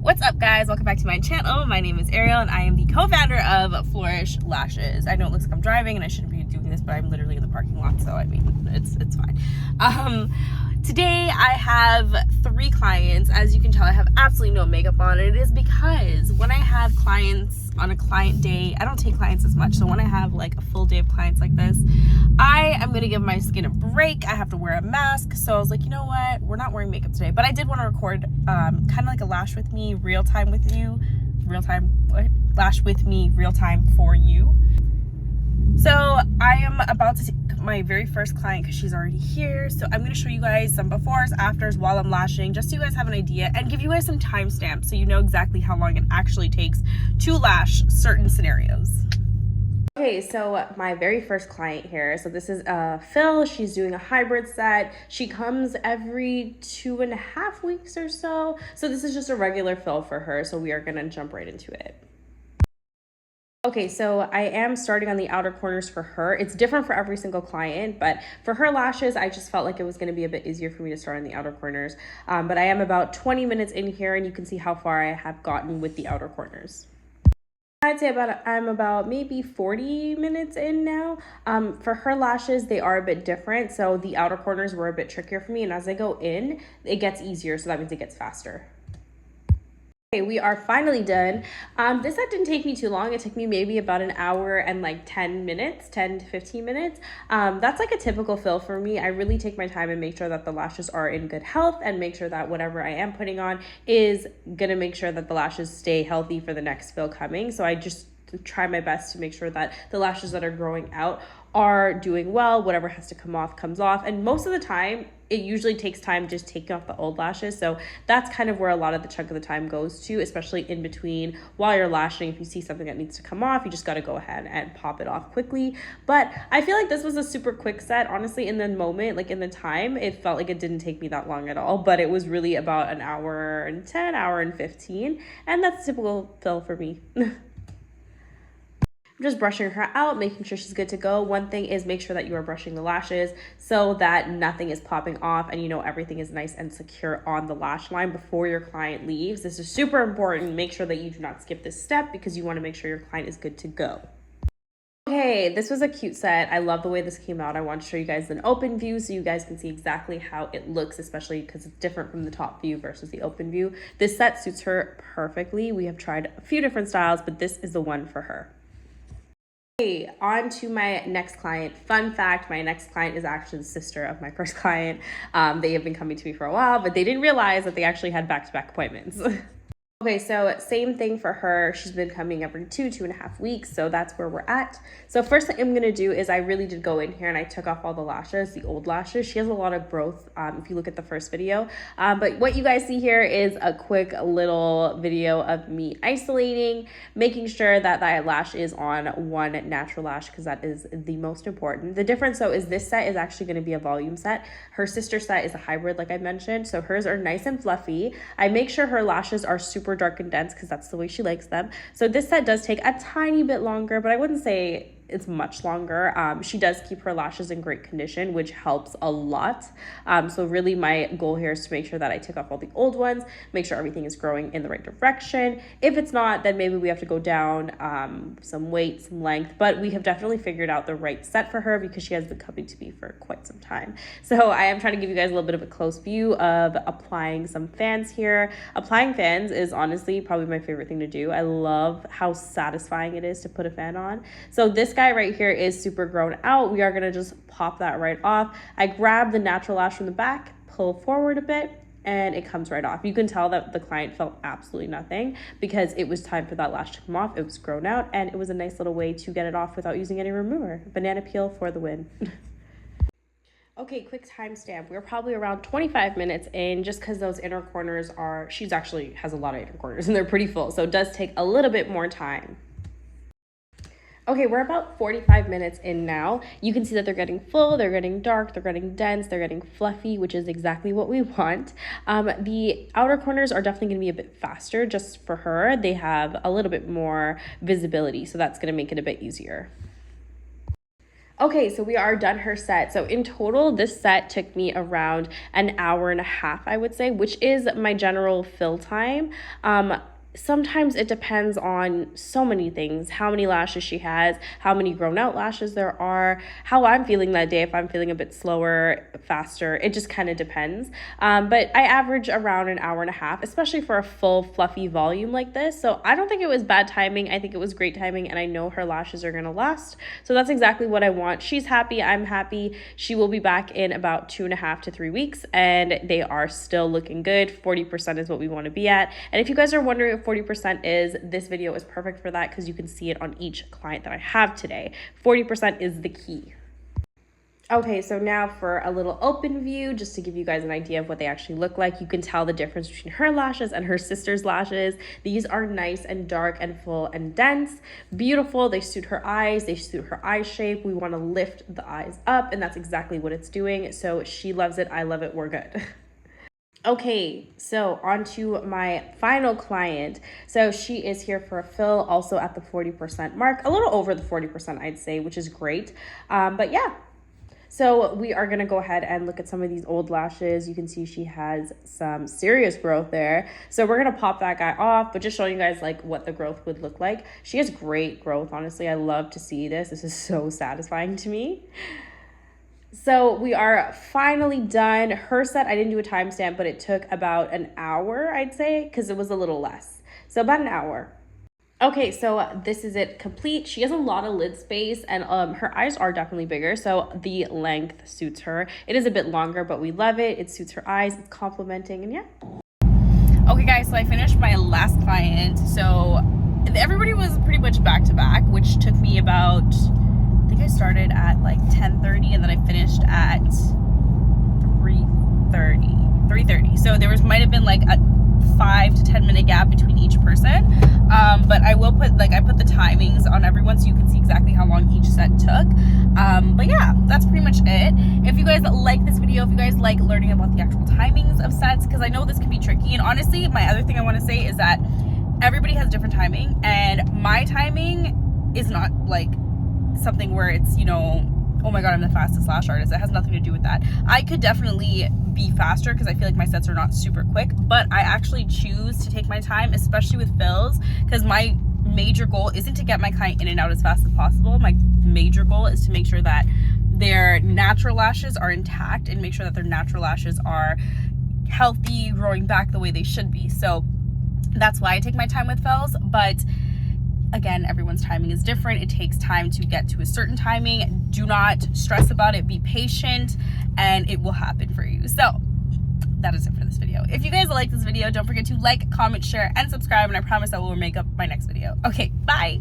What's up, guys? Welcome back to my channel. My name is Ariel and I am the co-founder of Flourish Lashes. I know it looks like I'm driving and I shouldn't be doing this, but I'm literally in the parking lot, so I mean, it's fine. Today I have 3 clients. As you can tell, I have absolutely no makeup on, and it is because when I have clients on a client day, I don't take clients as much. So when I have like a full day of clients like this, I am gonna give my skin a break. I have to wear a mask. So I was like, you know what? We're not wearing makeup today, but I did want to record kind of like a lash with me, real time with you. Lash with me, real time for you. So I am about to take my very first client because she's already here. So I'm going to show you guys some befores, afters while I'm lashing, just so you guys have an idea and give you guys some timestamps so you know exactly how long it actually takes to lash certain scenarios. Okay, so my very first client here. So this is Phil. She's doing a hybrid set. She comes every 2.5 weeks or so. So this is just a regular fill for her. So we are going to jump right into it. Okay, so I am starting on the outer corners for her. It's different for every single client, but for her lashes, I just felt like it was gonna be a bit easier for me to start on the outer corners. But I am about 20 minutes in here, and you can see how far I have gotten with the outer corners. I'd say I'm about maybe 40 minutes in now. For her lashes, they are a bit different. So the outer corners were a bit trickier for me, and as I go in, it gets easier, so that means it gets faster. Okay, we are finally done. This set didn't take me too long. It took me maybe about an hour and like 10 to 15 minutes. That's like a typical fill for me. I really take my time and make sure that the lashes are in good health and make sure that whatever I am putting on is gonna make sure that the lashes stay healthy for the next fill coming. So I just try my best to make sure that the lashes that are growing out are doing well. Whatever has to come off comes off, and most of the time it usually takes time just taking off the old lashes. So that's kind of where a lot of the chunk of the time goes to, especially in between while you're lashing. If you see something that needs to come off, you just got to go ahead and pop it off quickly. But I feel like this was a super quick set, honestly. In the moment, like in the time, it felt like it didn't take me that long at all, but it was really about an hour and 10, hour and 15, and that's a typical fill for me. I'm just brushing her out, making sure she's good to go. One thing is make sure that you are brushing the lashes so that nothing is popping off and you know everything is nice and secure on the lash line before your client leaves. This is super important. Make sure that you do not skip this step because you want to make sure your client is good to go. Okay, this was a cute set. I love the way this came out. I want to show you guys an open view so you guys can see exactly how it looks, especially because it's different from the top view versus the open view. This set suits her perfectly. We have tried a few different styles, but this is the one for her. Okay, on to my next client. Fun fact, my next client is actually the sister of my first client. They have been coming to me for a while, but they didn't realize that they actually had back-to-back appointments. Okay, so same thing for her. She's been coming every 2.5 weeks, so that's where we're at. So first thing I'm gonna do is I really did go in here and I took off all the lashes, the old lashes. She has a lot of growth if you look at the first video. But what you guys see here is a quick little video of me isolating, making sure that the eyelash is on one natural lash because that is the most important. The difference though is this set is actually gonna be a volume set. Her sister set is a hybrid like I mentioned, so hers are nice and fluffy. I make sure her lashes are super dark and dense because that's the way she likes them. So this set does take a tiny bit longer, but I wouldn't say it's much longer. She does keep her lashes in great condition, which helps a lot. So really my goal here is to make sure that I take off all the old ones, make sure everything is growing in the right direction. If it's not, then maybe we have to go down some weight, some length, but we have definitely figured out the right set for her because she has been coming to me for quite some time. So I am trying to give you guys a little bit of a close view of applying some fans here. Applying fans is honestly probably my favorite thing to do. I love how satisfying it is to put a fan on. So this guy right here is super grown out. We are gonna just pop that right off. I grab the natural lash from the back, pull forward a bit, and it comes right off. You can tell that the client felt absolutely nothing because it was time for that lash to come off. It was grown out and it was a nice little way to get it off without using any remover. Banana peel for the win. Okay, quick timestamp. We're probably around 25 minutes in just because those inner corners are, she's actually has a lot of inner corners and they're pretty full. So it does take a little bit more time. Okay, we're about 45 minutes in now. You can see that they're getting full, they're getting dark, they're getting dense, they're getting fluffy, which is exactly what we want. The outer corners are definitely gonna be a bit faster just for her. They have a little bit more visibility, so that's gonna make it a bit easier. Okay, so we are done her set. So in total, this set took me around an hour and a half, I would say, which is my general fill time. Sometimes it depends on so many things: how many lashes she has, how many grown out lashes there are, how I'm feeling that day, if I'm feeling a bit slower, faster. It just kind of depends. But I average around an hour and a half, especially for a full fluffy volume like this. So I don't think it was bad timing. I think it was great timing, and I know her lashes are going to last. So that's exactly what I want. She's happy, I'm happy. She will be back in about 2.5 to 3 weeks, and they are still looking good. 40% is what we want to be at. And if you guys are wondering if 40% is, this video is perfect for that, because you can see it on each client that I have today. 40% is the key. Okay, so now for a little open view, just to give you guys an idea of what they actually look like. You can tell the difference between her lashes and her sister's lashes. These are nice and dark and full and dense, beautiful. They suit her eyes, they suit her eye shape. We want to lift the eyes up, and that's exactly what it's doing. So she loves it, I love it, we're good. Okay, so on to my final client. So she is here for a fill, also at the 40% mark, a little over the 40%, I'd say, which is great. But yeah, so we are gonna go ahead and look at some of these old lashes. You can see she has some serious growth there. So we're gonna pop that guy off, but just showing you guys like what the growth would look like. She has great growth, honestly. I love to see this. This is so satisfying to me. So we are finally done. Her set, I didn't do a timestamp, but it took about an hour, I'd say, because it was a little less. So about an hour. Okay, so this is it complete. She has a lot of lid space, and her eyes are definitely bigger, so the length suits her. It is a bit longer, but we love it. It suits her eyes, it's complimenting, and yeah. Okay guys, so I finished my last client. So everybody was pretty much back to back, which took me about, I think I started at like 10:30 and then I finished at 3:30. So there might have been like a 5 to 10 minute gap between each person. But I will put, I put the timings on everyone so you can see exactly how long each set took. But yeah, that's pretty much it. If you guys like this video, if you guys like learning about the actual timings of sets, because I know this can be tricky. And honestly, my other thing I want to say is that everybody has different timing, and my timing is not like something where it's, you know, oh my god, I'm the fastest lash artist. It has nothing to do with that. I could definitely be faster because I feel like my sets are not super quick, but I actually choose to take my time, especially with fills, because my major goal isn't to get my client in and out as fast as possible. My major goal is to make sure that their natural lashes are intact and make sure that their natural lashes are healthy, growing back the way they should be. So that's why I take my time with fills. But again, everyone's timing is different. It takes time to get to a certain timing. Do not stress about it. Be patient, and it will happen for you. So that is it for this video. If you guys like this video, don't forget to like, comment, share, and subscribe, and I promise I will make up my next video. Okay, bye.